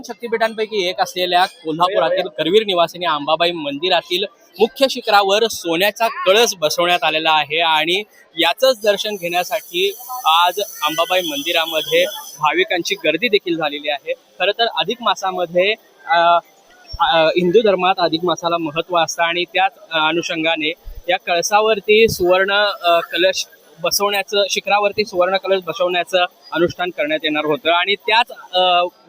शक्तिपीठांपैकी एक असलेल्या कोल्हापुरातील करवीर निवासिनी अंबाबाई मंदिरातील मुख्य शिखरावर सोन्याचा कळस बसवण्यात आलेला आहे आणि याचंच दर्शन घेण्यासाठी आज अंबाबाई मंदिरामध्ये भाविकांची गर्दी देखील झालेली आहे। खरं तर अधिक मासामध्ये हिंदू धर्मात अधिक मासाला महत्त्व असतं आणि त्याच अनुषंगाने या कळसावरती सुवर्ण कलश बसवण्याचं, शिखरावरती सुवर्ण कलश बसवण्याचं अनुष्ठान करण्यात येणार होतं आणि त्याच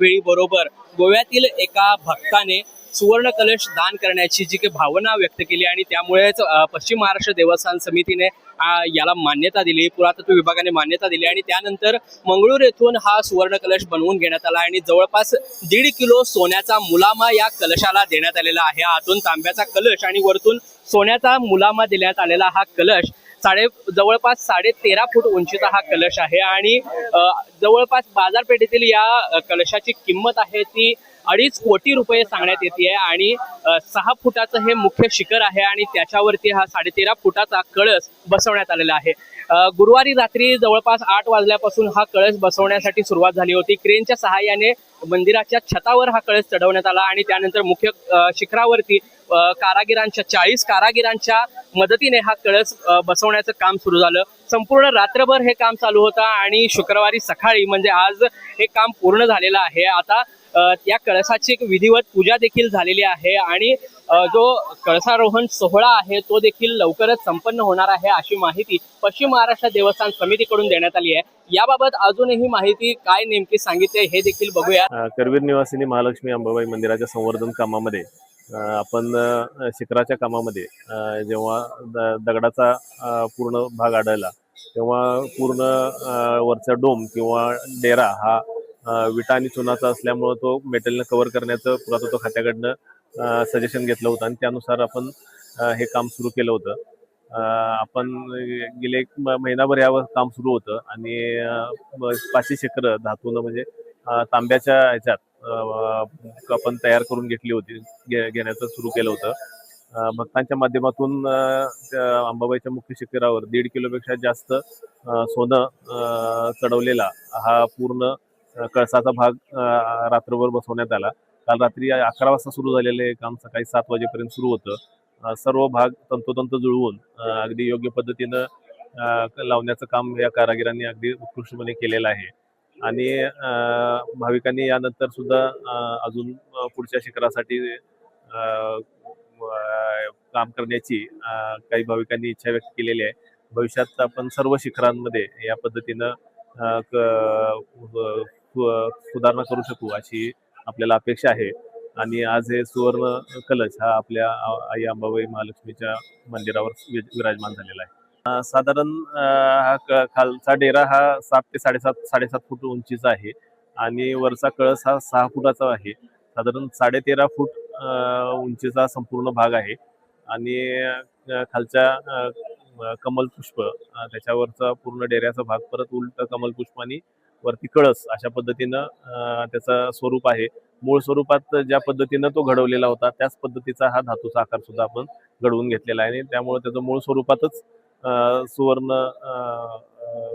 वेळी बरोबर गोव्यातील एका भक्ताने सुवर्ण कलश दान करण्याची जी काही भावना व्यक्त केली आणि त्यामुळेच पश्चिम महाराष्ट्र देवस्थान समितीने याला मान्यता दिली, पुरातत्व विभागाने मान्यता दिली आणि त्यानंतर मंगळूर येथून हा सुवर्ण कलश बनवून घेण्यात आला आणि जवळपास 1.5 किलो सोन्याचा मुलामा या कलशाला देण्यात आलेला आहे। आतून तांब्याचा कलश आणि वरतून सोन्याचा मुलामा देण्यात आलेला हा कलश जवळपास 13.5 फूट उंचीचा हा कलश आहे आणि जवळपास बाजारपेठेतील या कलशाची किंमत आहे ती 2.5 कोटी रुपये सांगण्यात येते आणि 6 फुटाचं हे मुख्य शिखर आहे आणि त्याच्यावरती हा 13.5 फुटाचा कळस बसवण्यात आलेला आहे। गुरुवारी रात्री जवळपास 8 वाजल्यापासून हा कळस बसवण्यासाठी सुरुवात झाली होती। क्रेनच्या सहाय्याने मंदिराच्या छतावर हा कळस चढवण्यात आला आणि त्यानंतर मुख्य शिखरावरती कारागिरांच्या 40 कारागिरांच्या मदतीने हा कळस बसवण्याचं काम सुरू झालं। संपूर्ण रात्रभर हे काम चालू होतं आणि शुक्रवारी सकाळी म्हणजे आज हे काम पूर्ण झालेलं आहे। आता या कळसाची एक विधिवत पूजा देखील झालेली आहे आणि जो कळसारोहण सोहळा आहे तो देखील लवकरच संपन्न होणार आहे अशी माहिती पश्चिम महाराष्ट्र देवस्थान समितीकडून देण्यात आली आहे। याबाबत अजूनही माहिती काय नेमकी सांगितले हे देखील बघूया। करवीर निवासिनी महालक्ष्मी अंबाबाई मंदिराच्या संवर्धन कामामध्ये आपण शिखराच्या कामामध्ये जेव्हा दगडाचा पूर्ण भाग आढळला तेव्हा पूर्ण वरचा डोम किंवा डेरा हा विटा आणि चुनाचा असल्यामुळे तो मेटलनं कव्हर करण्याचं पुरातत्व खात्याकडनं सजेशन घेतलं होतं आणि त्यानुसार आपण हे काम सुरू केलं होतं। आपण गेले 1 महिनाभर यावर काम सुरू होतं आणि 500 शिखरं धातून म्हणजे तांब्याच्या ह्याच्यात आपण तयार करून घेतली होती, घेण्याचं सुरू केलं होतं। भक्तांच्या माध्यमातून अंबाबाईच्या मुख्य शिखरावर 1.5 किलोपेक्षा जास्त सोनं चढवलेला हा पूर्ण कळसाचा भाग रात्रभर बसवण्यात आला। काल रात्री 11 वाजता सुरू झालेलं हे काम सकाळी 7 वाजेपर्यंत सुरू होतं। सर्व भाग तंतोतंत जुळवून अगदी योग्य पद्धतीनं लावण्याचं काम या कारागिरांनी अगदी उत्कृष्टपणे केलेलं आहे आणि भाविकांनी यानंतर सुद्धा अजून पुढच्या शिखरासाठी काम करण्याची काही भाविकांनी इच्छा व्यक्त केलेली आहे। भविष्यात आपण सर्व शिखरांमध्ये या पद्धतीनं सुधारणा करू शकू अशी आपल्याला अपेक्षा आहे आणि आज हे सुवर्ण कलश हा आपल्या आई अंबाबाई महालक्ष्मीच्या मंदिरावर विराजमान झालेला आहे। साधारण हा खालचा डेरा हा 7 ते 7.5 फूट उंचीचा आहे आणि वरचा कळस हा 6 फुटाचा आहे। साधारण 13.5 फूट उंचीचा संपूर्ण भाग आहे आणि खालच्या कमल पुष्प त्याच्यावरचा पूर्ण डेऱ्याचा भाग परत उलट कमल पुष्पानी वरती कळस अशा पद्धतीनं त्याचं स्वरूप आहे। मूळ स्वरूपात ज्या पद्धतीनं तो घडवलेला होता त्याच पद्धतीचा हा धातूचा आकार सुद्धा आपण घडवून घेतलेला आहे आणि त्यामुळे त्याचं मूळ स्वरूपातच सुवर्ण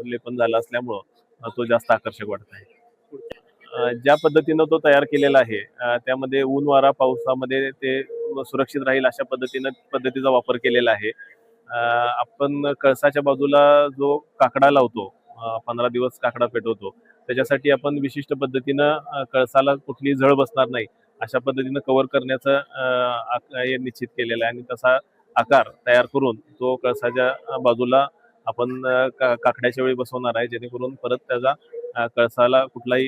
लेपन झालं असल्यामुळं तो जास्त आकर्षक वाटत आहे। ज्या पद्धतीनं तो तयार केलेला आहे त्यामध्ये ऊन वारा पावसामध्ये ते सुरक्षित राहील अशा पद्धतीचा वापर केलेला आहे। आपण कळसाच्या बाजूला जो काकडा लावतो, 15 दिवस काकडा पेटवतो, त्याच्यासाठी आपण विशिष्ट पद्धतीनं कळसाला कुठली झळ बसणार नाही अशा पद्धतीनं कव्हर करण्याचं निश्चित केलेलं आहे आणि तसा आकार तयार करून तो कळसाच्या बाजूला आपण काकड्याच्या वेळी बसवणार आहे जेणेकरून परत त्याचा कळसाला कुठलाही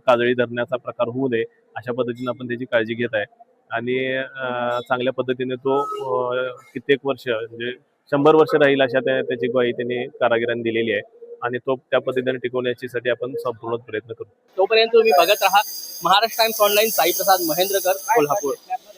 काजळी धरण्याचा प्रकार होऊ नये अशा पद्धतीनं आपण त्याची काळजी घेत आहे आणि चांगल्या पद्धतीने तो कित्येक वर्ष म्हणजे 100 वर्ष राहील अशा त्याची ग्वाही त्यांनी कारागिरांनी दिलेली आहे आणि तो त्या पद्धतीने टिकवण्यासाठी आपण संपूर्ण प्रयत्न करू। तोपर्यंत तुम्ही बघत राहा महाराष्ट्र टाइम्स ऑनलाईन। साई प्रसाद महेंद्रकर, कोल्हापूर।